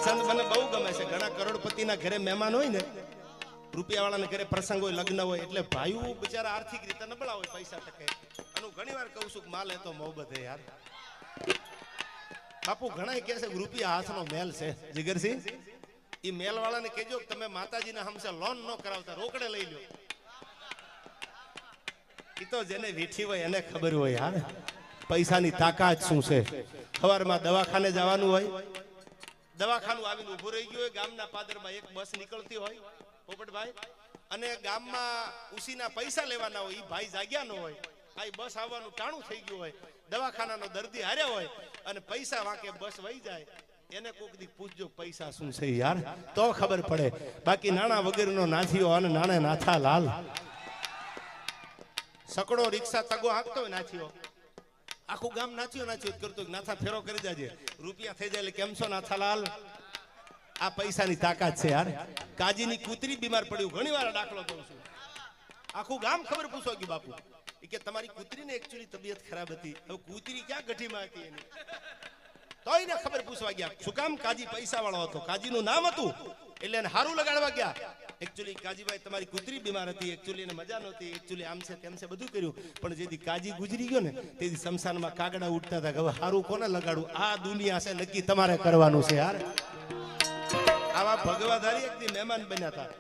છંદ મને બહુ ગમે છે. ઘણા કરોડપતિના ઘરે મહેમાન હોય ને, રૂપિયાવાળાના ઘરે પ્રસંગ હોય, લગ્ન હોય, એટલે ભાઈઓ બિચારા આર્થિક રીતે નબળા હોય, પૈસા ટકે. અને હું ઘણી વાર કહું છું કે માલ એ તો મોહબ્બત હે યાર. બાપુ ઘણા કહે છે રૂપિયા હાથનો મેલ છે. જીગરસિંહ, એ મેલ વાળાને કહેજો કે તમે માતાજીના હમસે લોન ન કરાવતા, રોકડે લઈ લો. એ તો જેને વીઠી હોય એને ખબર હોય યાર પૈસાની તાકાત શું છે. સવારમાં દવાખાને જવાનું હોય, દવાખાનું આવીને ઊભું રહી ગયું હોય, ગામના પાદરમાં એક બસ નીકળતી હોય પોપટભાઈ, અને ગામમાં ઉસીના પૈસા લેવાના હોય, એ ભાઈ જાગ્યા ન હોય, આ બસ આવવાનું ટાણું થઈ ગયું હોય, દવાખાનાનો દર્દી હાર્યા હોય અને પૈસા વાંકે બસ વહી જાય, એને કોક દી પૂછજો પૈસા શું છે યાર, તો ખબર પડે. બાકી નાણા વગરનો નાથીઓ અને નાણે નાથા લાલ. સકડો રિક્ષા તગો હાંકતો હોય નાથીઓ, આખું ગામ નાથીઓ નાથીઓ કરતો, નાથા ફેરો કરી જાજે, રૂપિયા થઈ જાય એટલે કેમ છો નાથાલાલ. આ પૈસાની તાકાત છે યાર. કાજીની કૂતરી બીમાર પડ્યું, ઘણી વાર દાખલો દઉં છું, આખું ગામ ખબર પૂછો કે બાપુ કે તમારી કૂતરીને એકચ્યુઅલી તબિયત ખરાબ હતી, હવે કૂતરી ક્યાં ગઠીમાં હતી એની, તો એને ખબર પૂછવા ગયા. શું કામ? કાજી પૈસા વાળો હતો, કાજીનું નામ હતું એટલે એને હારું લગાડવા ગયા. એકચ્યુઅલી કાજીભાઈ તમારી કૂતરી બીમાર હતી, એકચ્યુઅલી એને મજા નહોતી, એકચ્યુઅલી આમ છે તેમ છે બધું કર્યું, પણ જેથી કાજી ગુજરી ગયો ને તેથી શમશાનમાં કાગડા ઉઠતા હતા કે હવે હારું કોને લગાડું. આ દુનિયા છે, નક્કી તમારે કરવાનું છે યાર. આવા ભગવાધારી એક દી મહેમાન બન્યા હતા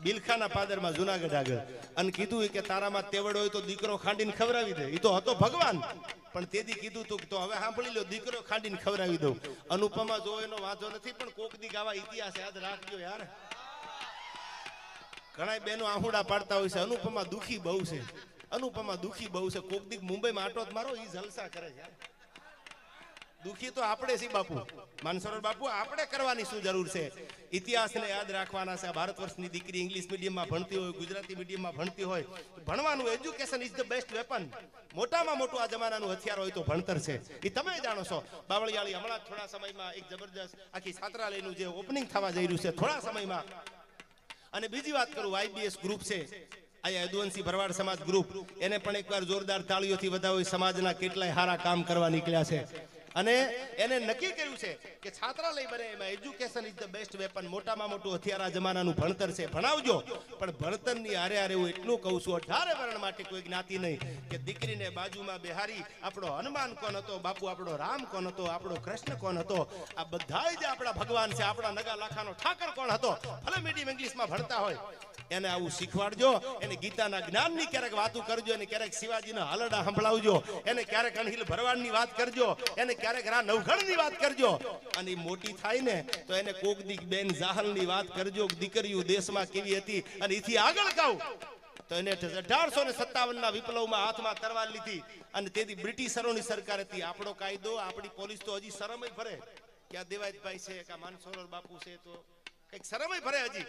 બિલખાના પાદરમાં જુનાગઢ આગળ, અને કીધું કે તારામાં તેવડ હોય તો દીકરો ખાંડીને ખવડાવી દે. એ તો હતો ભગવાન, પણ તેથી કીધું તું તો હવે સાંભળી લો, દીકરો ખાંડીને ખવડાવી દઉં. અનુપમા જો એનો વાંધો નથી, પણ કોક દી ગાવા ઇતિહાસ યાદ રાખજો યાર. ઘણા બેનો આહુડા પાડતા હોય છે, અનુપમા દુખી બહુ છે, અનુપમા દુખી બહુ છે. કોક દી મુંબઈમાં આટો જ મારો, એ જલસા કરે છે. દુખી તો આપણે છીએ બાપુ, માનસરોવર બાપુ, આપણે કરવાની શું જરૂર છે? ઇતિહાસને યાદ રાખવાના છે. ભારત વર્ષની દીકરી ઇંગ્લિશ મીડિયમમાં ભણતી હોય, ગુજરાતી મીડિયમમાં ભણતી હોય, ભણવાનું, education is the best weapon. મોટામાં મોટું આ જમાનાનું હથિયાર હોય તો ભણતર છે. એ તમે જાણો છો. બાવળિયાળી હમણાં થોડા સમયમાં એક જબરજસ્ત આખી છાત્રાલયનું જે ઓપનિંગ થવા જઈ રહ્યું છે થોડા સમયમાં. અને બીજી વાત કરું, આઈબીએસ ગ્રુપ છે, આયા યદુવંશી ભરવાડ સમાજ ગ્રુપ, એને પણ એકવાર જોરદાર તાળીઓથી વધાવો. સમાજના કેટલાય સારા કામ કરવા નીકળ્યા છે, અને એને નક્કી કર્યું છે કે છાત્રાલય બને એમાં education is the best weapon. મોટામાં મોટું હથિયાર આ જમાનાનું ભણતર છે, ભણાવજો. પણ ભણતરની હારે હારે હું એટલું કહું છું, 18 વર્ણ માટે કોઈ જ્ઞાતિ નહીં, કે દીકરીને બાજુમાં બેહારી આપણો હનુમાન કોણ હતો, બાપુ આપણો રામ કોણ હતો, આપણો કૃષ્ણ કોણ હતો, આ બધાય જે આપણા ભગવાન છે, આપણા નગા લાખાનો ઠાકર કોણ હતો, ભલે મીડિયમ ઇંગ્લિશમાં ભણતા હોય, એને આવું શીખવાડજો. એને ગીતાના જ્ઞાનની ક્યારેક વાતો કરજો, એને ક્યારેક શિવાજીના હાલડા સંભળાવજો, એને ક્યારેક અણહિલ ભરવાડની વાત કરજો, એને ક્યારેક રા નવઘણની વાત કરજો. અને મોટી થાય ને તો એને કોક દી બેન જાહલની વાત કરજો, દીકરીઓ દેશમાં કેવી હતી. અને એથી આગળ કહું તો એને 1857ના વિપ્લવમાં હાથમાં તરવાર લીધી, અને તેથી બ્રિટિશરોની સરકાર હતી. આપણો કાયદો, આપણી પોલીસ તો હજી શરમય ભરે કે આ દેવાયતભાઈ છે કે માનસરોવર બાપુ છે, તો કઈક શરમય ભરે હજી.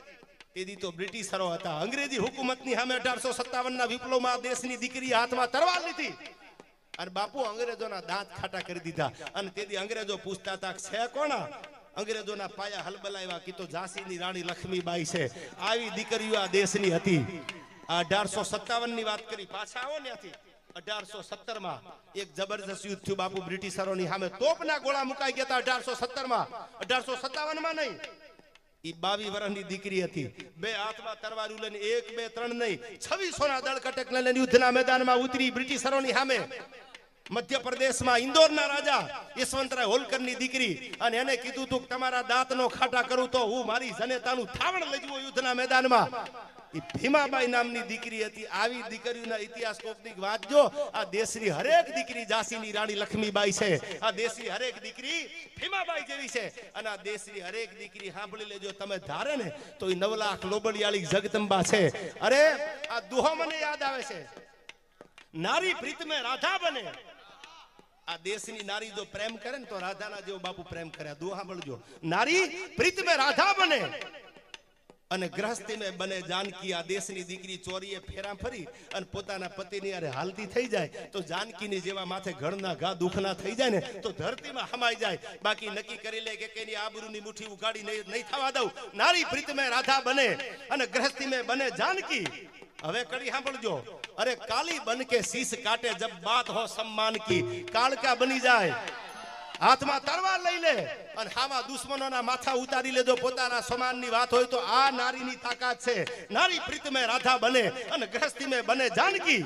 તેથી તો બ્રિટિશરો હતા. અંગ્રેજી હુકુમતની સામે 1857ના વિપ્લવમાં આ દેશની દીકરી હાથમાં તરવાર લીધી, અને બાપુ અંગ્રેજોના દાંત ખાટા કરી દીધા. અને તેથી અંગ્રેજો પૂછતા હતા છે કોણ? અંગ્રેજોના પાયા હલબલાવ્યા કે તો ઝાંસીની રાણી લક્ષ્મીબાઈ છે. આવી દીકરીઓ આ દેશની હતી. 1857ની વાત કરી, પાછા આવો ત્યાંથી 1817માં એક જબરજસ્ત યુદ્ધ થયું બાપુ બ્રિટિશરોની સામે. તોપના ગોળા મુકાઈ ગયા હતા 1817માં, 1857માં નહીં. ઈ 22 વર્ષની દીકરી હતી. બે હાથમાં તરવાર લઈને 1 2 3 નહીં, 2600ના દળ કટક લઈને યુદ્ધના મેદાનમાં ઉતરી બ્રિટિશરોની સામે. મધ્યપ્રદેશમાં ઇન્દોરના રાજા યશવંતરાય હોલકરની દીકરી, અને એને કીધું તું તમારા દાંતનો ખાટા કરું તો હું મારી જનેતાનું થાવણ લઈ જવું યુદ્ધના મેદાનમાં. એ ભીમાબાઈ નામની દીકરી હતી. આવી દીકરીઓના ઇતિહાસ કોકની વાંચજો. આ દેશની હરેક દીકરી ઝાંસીની રાણી લક્ષ્મીબાઈ છે, આ દેશની હરેક દીકરી ભીમાબાઈ જેવી છે. અને આ દેશની હરેક દીકરી સાંભળી લેજો તમે ધારે ને તો એ 9 લાખ લોબડિયાળી જગદંબા છે. અરે આ દુહો મને યાદ આવે છે, નારી પ્રીત में રાધા બને. આ દેશની નારી જો પ્રેમ કરે ને તો રાધાના જેવો બાપુ પ્રેમ કરે. દુહા સાંભળજો, નારી પ્રીત में રાધા બને અને ગ્રહસ્થી में બને જાનકી. આ દેશની દીકરી ચોરીએ ફેરા ફરી અને પોતાના પતિની હારે હાલતી થઈ જાય તો જાનકીની જેવા માથે ઘરના ઘા દુખના થઈ જાય ને તો ધરતીમાં હમાઈ જાય. બાકી નક્કી કરી લે કે એની આબરૂની મુઠ્ઠી ઉગાડી નહીં થવા દઉં. નારી પ્રીત में રાધા બને અને ગ્રહસ્થી में બને જાનકી. હવે કડી સાંભળજો, અરે કાલી બન કે શીશ કાટે જબ બાત હો सम्मान की. કાળકા બની જાય, હાથમાં તરવાર લઈ લે અને હામાં દુશ્મનોના માથા ઉતારી લેજો પોતાના સમાનની વાત હોય તો આ નારીની તાકાત છે નારી પ્રીત में राधा बने અને गृहस्थी में बने जानकी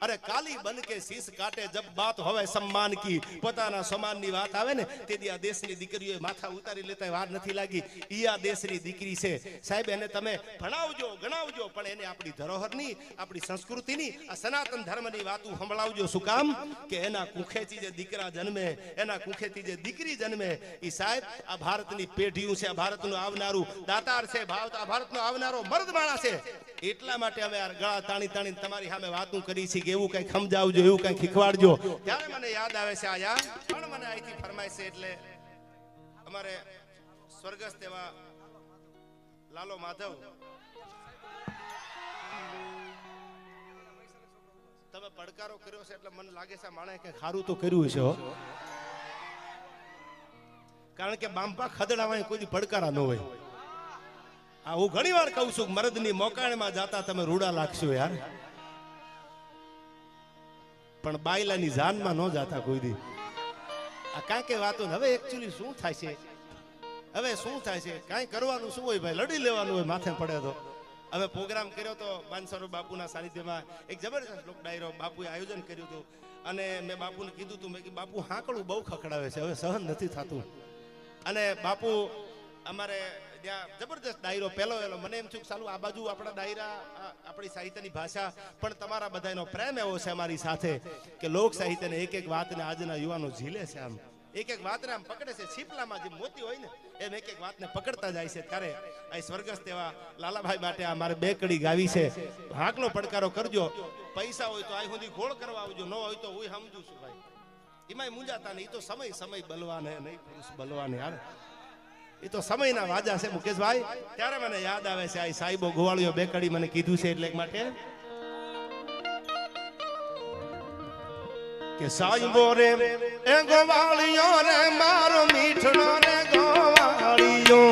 अरे काली बन के शीश काटे जब बात होवे सम्मान की પોતાના સમાનની વાત આવે ને તેથી આ દેશની દીકરીઓએ માથા ઉતારી લેતા વાર નથી લાગી ઈ આ દેશની દીકરી છે સાહેબ એને તમે ભણાવજો ગણાવજો પણ એને આપણી ધરોહરની આપણી સંસ્કૃતિની આ સનાતન ધર્મની વાતો સંભળાવજો શું કામ કે એના કુખેથી જે દીકરા જન્મે એના કુખેથી જે દીકરી જન્મે ઈ સાહેબ આ ભારતની પેઢીઓ છે આ ભારતનું આવનારું દાતાર છે ભારતનો આવનારો મર્દ માણસ છે એટલા માટે અમે આ ગળા તાણી તાણી તમારી સામે વાતો કરી છે કે એવું કંઈક સમજાવજો એવું કંઈક શીખવાડજો ત્યારે મને યાદ આવે છે આયા પણ મને અહીંથી ફરમાય છે એટલે અમારે સ્વર્ગસ્થ એવા લાલો માધવ તમે પડકારો કર્યો છે એટલે મને લાગે છે માણે કે ખારું તો કર્યું છે કારણ કે બાંપા ખદડાવાય કોઈ પડકારા ન હોય આ હું ઘણી વાર કહું છું મરદની મોકાણમાં જાતા તમે રૂડા લાગશો યાર પણ બાયલાની જાનમાં ન જાતા કોઈ દી આ કાંઈ કઈ વાતો હવે એકચ્યુઅલી શું થાય છે હવે શું થાય છે કાંઈ કરવાનું શું હોય ભાઈ લડી લેવાનું હોય માથે પડે તો હવે પ્રોગ્રામ કર્યો તો માનસરોવર બાપુના સાનિધ્યમાં એક જબરજસ્ત લોક ડાયરો બાપુએ આયોજન કર્યું હતું અને મેં બાપુને કીધું હતું મેં કે બાપુ હાંકડું બહુ ખખડાવે છે હવે સહન નથી થતું અને બાપુ અમારે ત્યાં જબરજસ્ત ડાયરો પહેલો એલો મને એમ થયું કે સાલું આ બાજુ આપણા ડાયરા આપણી સાહિત્યની ભાષા પણ તમારા બધાનો પ્રેમ એવો છે અમારી સાથે કે લોક સાહિત્યને એક એક વાતને આજના યુવાનો ઝીલે છે આમ એક એક વાતને આમ પકડે છે છીપલામાં જે મોતી હોય ને એમ એક એક વાતને પકડતા જાય છે ત્યારે અહીં સ્વર્ગસ્થ એવા લાલાભાઈ માટે આ મારે બે કડી ગાવી છે હાકનો પડકારો કરજો પૈસા હોય તો આ સુધી ગોળ કરવા આવજો ન હોય તો હું સમજુ છું ભાઈ એમાંય મુંજાતા નહીં એ તો સમય બલવાને નહીં પુરુષ બલવાને યાર એ તો સમયના વાજા છે મુકેશભાઈ ત્યારે મને યાદ આવે છે આ સાહેબો ગોવાળીઓ બે કડી મને કીધું છે એટલે માટે કે સાહેબો રે એ ગોવાળીઓ રે મારો મીઠડો રે ગોવાળીઓ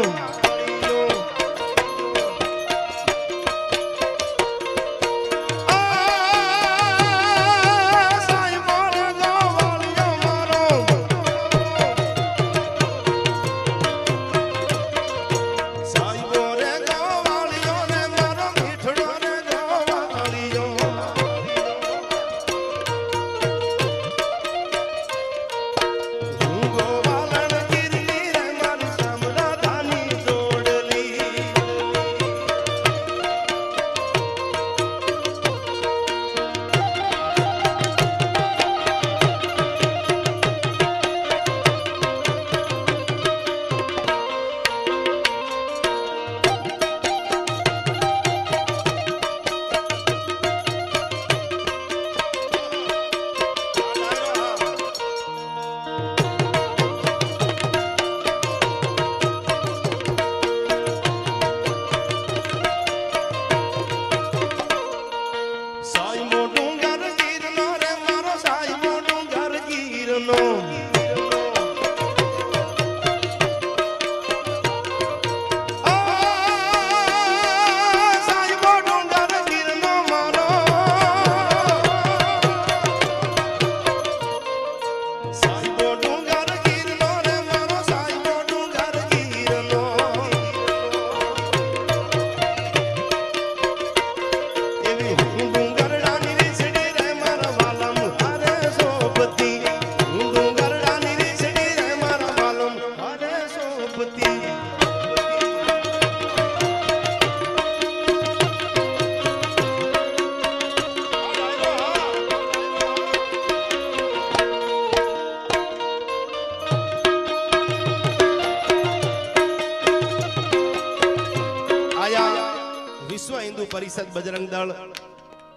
પરિષદ બજરંગ દળ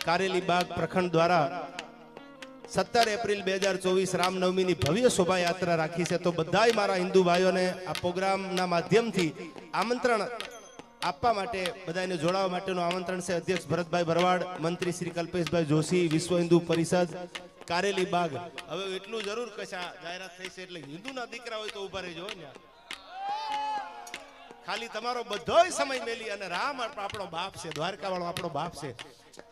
કારેલી બાગ પ્રખંડ દ્વારા 17 એપ્રિલ 2024 રામનવમીની ભવ્ય શોભાયાત્રા રાખી છે તો બધાય મારા હિન્દુ ભાઈઓને આ પ્રોગ્રામના માધ્યમથી આમંત્રણ આપવા માટે બધાને જોડાવા માટેનું આમંત્રણ છે અધ્યક્ષ ભરતભાઈ ભરવાડ મંત્રી શ્રી કલ્પેશભાઈ જોશી વિશ્વ હિન્દુ પરિષદ કારેલી બાગ હવે એટલું જરૂર કશા જાહેરાત થઈ છે એટલે હિન્દુના દીકરા હોય તો ઉભા રહેજો ને ખાલી તમારો બધોય સમય મેલી અને રામ આપણો બાપ છે, દ્વારકા વાળો આપણો બાપ છે.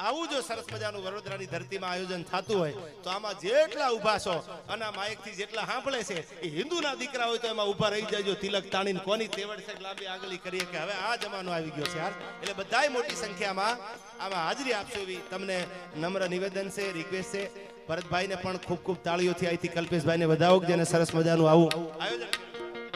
આવું જો સરસ મજાનું વડોદરાની ધરતીમાં આયોજન થતું હોય તો આમાં જેટલા ઊભા છો અને આ માઇકથી જેટલા સાંભળે છે એ હિન્દુના દીકરા હોય તો એમાં ઊભા રહી જાયજો. તિલક તાણીને કોની તેવડ છે લાંબી આગળી કરીએ કે હવે આ જમાનો આવી ગયો છે યાર. એટલે બધાય મોટી સંખ્યામાં આમાં હાજરી આપશો એવી તમને નમ્ર નિવેદન છે, રિક્વેસ્ટ છે. ભરતભાઈને પણ ખૂબ ખૂબ તાળીઓથી અહીંથી કલ્પેશભાઈને વધાવો જેને સરસ મજાનું આવું આયોજન